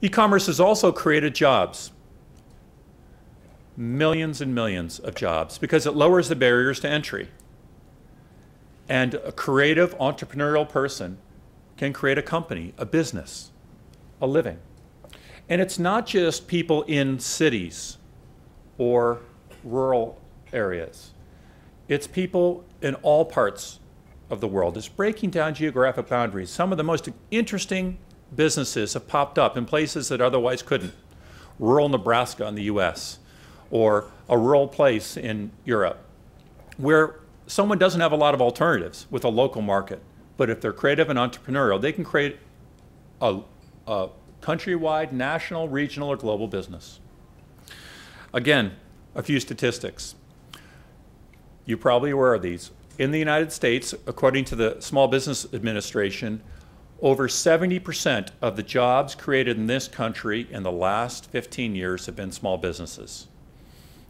E-commerce has also created jobs, millions and millions of jobs, because it lowers the barriers to entry. And a creative entrepreneurial person can create a company, a business, a living. And it's not just people in cities or rural areas. It's people in all parts of the world. It's breaking down geographic boundaries. Some of the most interesting businesses have popped up in places that otherwise couldn't. Rural Nebraska in the US, or a rural place in Europe, where someone doesn't have a lot of alternatives with a local market. But if they're creative and entrepreneurial, they can create a countrywide, national, regional, or global business. Again, a few statistics. You're probably aware of these. In the United States, according to the Small Business Administration, over 70% of the jobs created in this country in the last 15 years have been small businesses.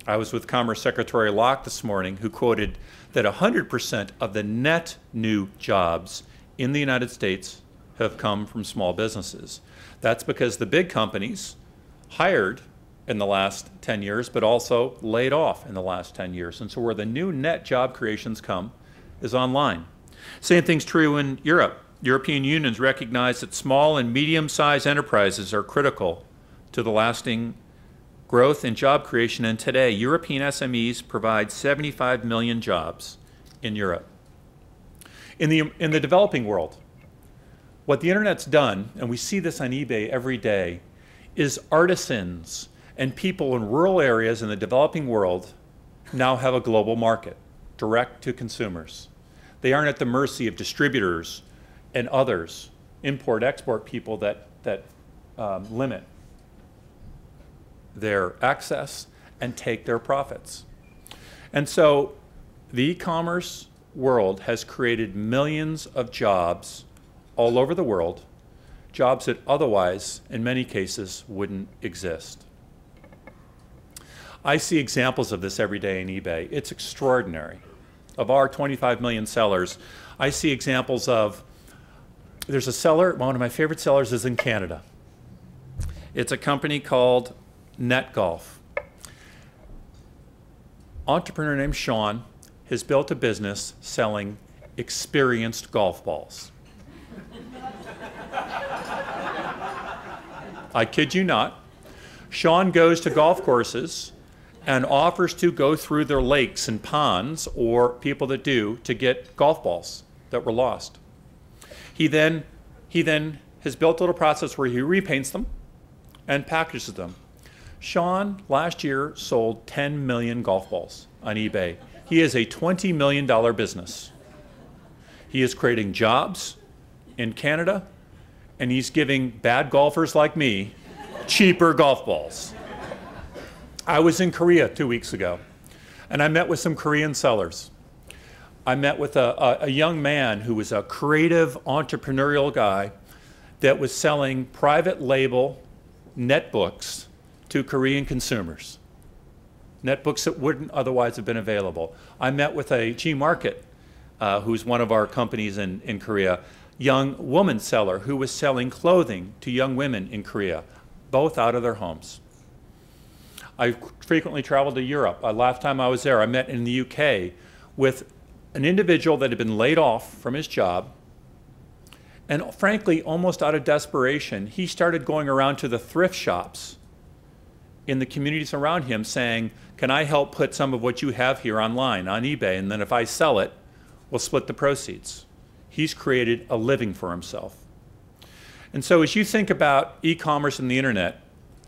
I was with Commerce Secretary Locke this morning, who quoted that 100% of the net new jobs in the United States have come from small businesses. That's because the big companies hired in the last 10 years, but also laid off in the last 10 years. And so where the new net job creations come is online. Same thing's true in Europe. European unions recognize that small and medium-sized enterprises are critical to the lasting growth and job creation. And today, European SMEs provide 75 million jobs in Europe. In the developing world, what the internet's done, and we see this on eBay every day, is artisans and people in rural areas in the developing world now have a global market, direct to consumers. They aren't at the mercy of distributors and others, import-export people that limit their access and take their profits. And so the e-commerce world has created millions of jobs all over the world, jobs that otherwise, in many cases, wouldn't exist. I see examples of this every day in eBay. It's extraordinary. Of our 25 million sellers, I see examples of, there's a seller, one of my favorite sellers is in Canada. It's a company called NetGolf. Entrepreneur named Sean has built a business selling experienced golf balls. I kid you not. Sean goes to golf courses and offers to go through their lakes and ponds, or people that do, to get golf balls that were lost. He then has built a little process where he repaints them and packages them. Sean last year sold 10 million golf balls on eBay. He is a $20 million business. He is creating jobs in Canada, and he's giving bad golfers like me cheaper golf balls. I was in Korea 2 weeks ago, and I met with some Korean sellers. I met with a young man who was a creative, entrepreneurial guy that was selling private label netbooks to Korean consumers, netbooks that wouldn't otherwise have been available. I met with a G-Market, who's one of our companies in Korea, young woman seller who was selling clothing to young women in Korea, both out of their homes. I frequently traveled to Europe. Last time I was there, I met in the UK with an individual that had been laid off from his job, and frankly, almost out of desperation, he started going around to the thrift shops in the communities around him saying, can I help put some of what you have here online on eBay, and then if I sell it, we'll split the proceeds. He's created a living for himself. And so as you think about e-commerce and the internet,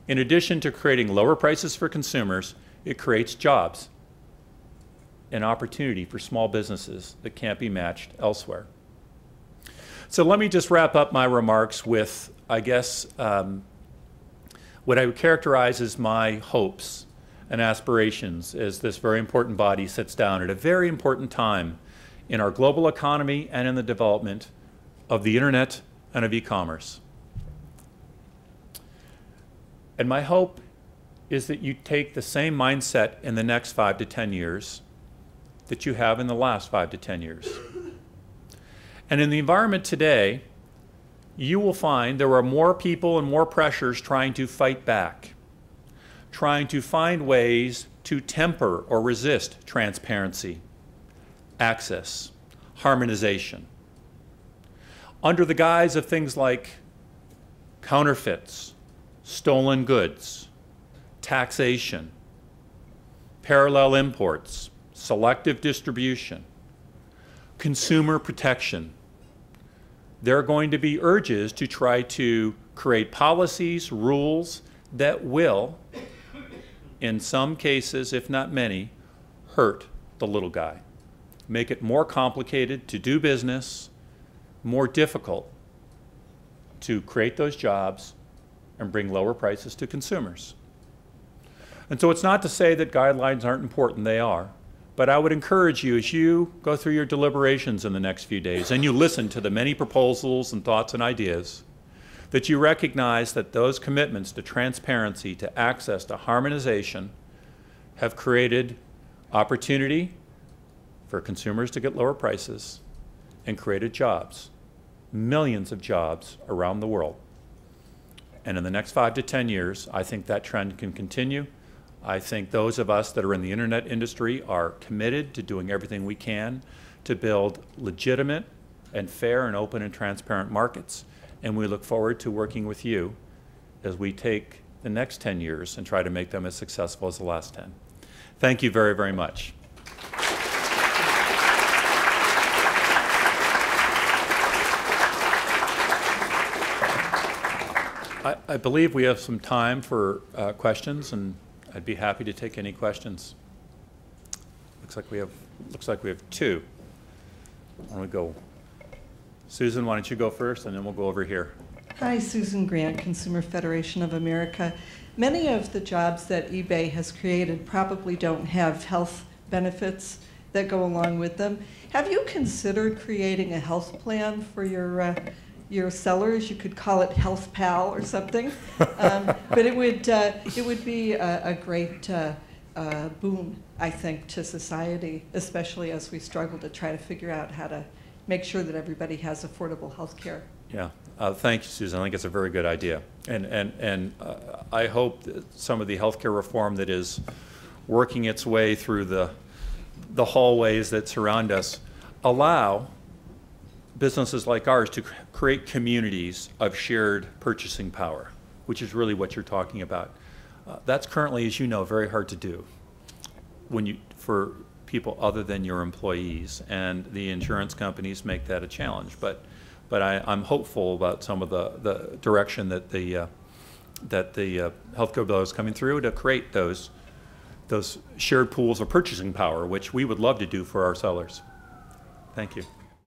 in addition to creating lower prices for consumers, it creates jobs and opportunity for small businesses that can't be matched elsewhere. So let me just wrap up my remarks with, I guess, what I would characterize as my hopes and aspirations as this very important body sits down at a very important time in our global economy and in the development of the internet and of e-commerce. And my hope is that you take the same mindset in the next 5 to 10 years that you have in the last 5 to 10 years. And in the environment today, you will find there are more people and more pressures trying to fight back, trying to find ways to temper or resist transparency, access, harmonization, under the guise of things like counterfeits, stolen goods, taxation, parallel imports, selective distribution, consumer protection. There are going to be urges to try to create policies, rules that will, in some cases, if not many, hurt the little guy, make it more complicated to do business, more difficult to create those jobs and bring lower prices to consumers. And so it's not to say that guidelines aren't important, they are. But I would encourage you, as you go through your deliberations in the next few days and you listen to the many proposals and thoughts and ideas, that you recognize that those commitments to transparency, to access, to harmonization have created opportunity for consumers to get lower prices and created jobs, millions of jobs around the world. And in the next 5 to 10 years, I think that trend can continue. I think those of us that are in the internet industry are committed to doing everything we can to build legitimate and fair and open and transparent markets. And we look forward to working with you as we take the next 10 years and try to make them as successful as the last 10. Thank you very, very much. I believe we have some time for questions, and I'd be happy to take any questions. Looks like we have two. Why don't we go? Susan, why don't you go first, and then we'll go over here. Hi, Susan Grant, Consumer Federation of America. Many of the jobs that eBay has created probably don't have health benefits that go along with them. Have you considered creating a health plan for your sellers? You could call it Health Pal or something, but it would be a great boon, I think, to society, especially as we struggle to try to figure out how to make sure that everybody has affordable health care. Yeah, thank you, Susan. I think it's a very good idea, and I hope that some of the healthcare reform that is working its way through the hallways that surround us allow businesses like ours to create communities of shared purchasing power, which is really what you're talking about. That's currently, as you know, very hard to do for people other than your employees, and the insurance companies make that a challenge. But I'm hopeful about some of the direction that the healthcare bill is coming through to create those shared pools of purchasing power, which we would love to do for our sellers. Thank you.